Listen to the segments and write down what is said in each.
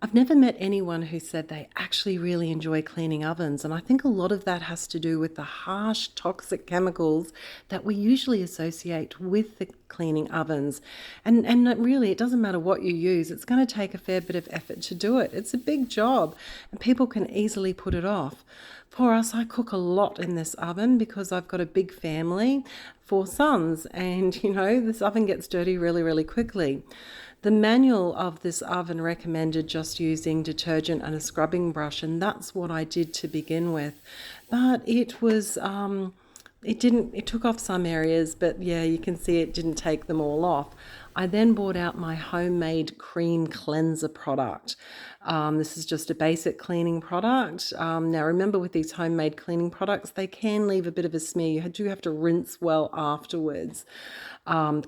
I've never met anyone who said they actually really enjoy cleaning ovens, and I think a lot of that has to do with the harsh, toxic chemicals that we usually associate with the cleaning ovens. And that really, it doesn't matter what you use, it's going to take a fair bit of effort to do it. It's a big job, and people can easily put it off. For us, I cook a lot in this oven because I've got a big family, 4 sons, and this oven gets dirty really, really quickly. The manual of this oven recommended just using detergent and a scrubbing brush, and that's what I did to begin with. But it took off some areas, but yeah, you can see it didn't take them all off. I then bought out my homemade cream cleanser product. This is just a basic cleaning product. Now remember, with these homemade cleaning products, they can leave a bit of a smear. You do have to rinse well afterwards.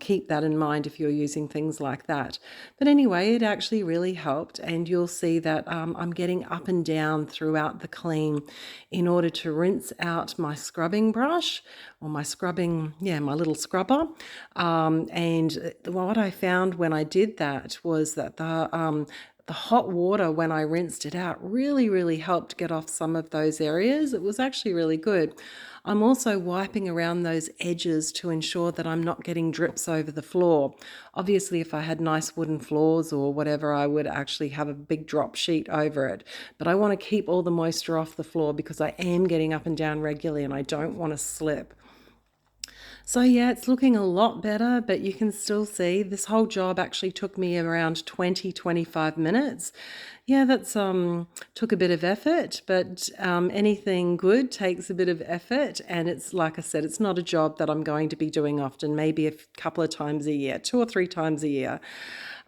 Keep that in mind if you're using things like that. But anyway, it actually really helped, and you'll see that I'm getting up and down throughout the clean in order to rinse out my scrubbing brush or my little scrubber. And what I found when I did that was that the hot water, when I rinsed it out, really, really helped get off some of those areas. It was actually really good. I'm also wiping around those edges to ensure that I'm not getting drips over the floor. Obviously, if I had nice wooden floors or whatever, I would actually have a big drop sheet over it. But I want to keep all the moisture off the floor because I am getting up and down regularly and I don't want to slip. So yeah, it's looking a lot better, but you can still see this whole job actually took me around 20-25 minutes. Yeah, that's took a bit of effort, but anything good takes a bit of effort, and it's like I said, it's not a job that I'm going to be doing often, maybe a couple of times a year, 2 or 3 times a year.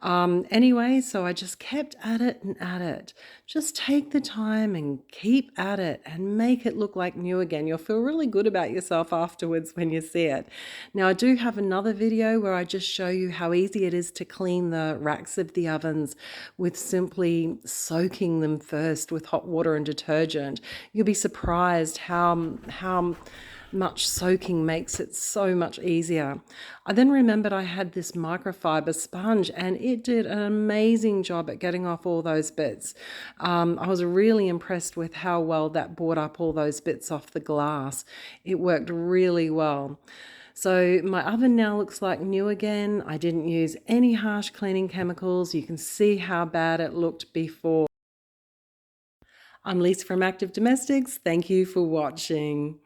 Anyway, so I just kept at it and at it. Just take the time and keep at it and make it look like new again. You'll feel really good about yourself afterwards when you see it. Now, I do have another video where I just show you how easy it is to clean the racks of the ovens with simply soaking them first with hot water and detergent. You'll be surprised how much soaking makes it so much easier. I then remembered I had this microfibre sponge, and it did an amazing job at getting off all those bits. I was really impressed with how well that brought up all those bits off the glass. It worked really well. So my oven now looks like new again. I didn't use any harsh cleaning chemicals. You can see how bad it looked before. I'm Lisa from Active Domestics. Thank you for watching.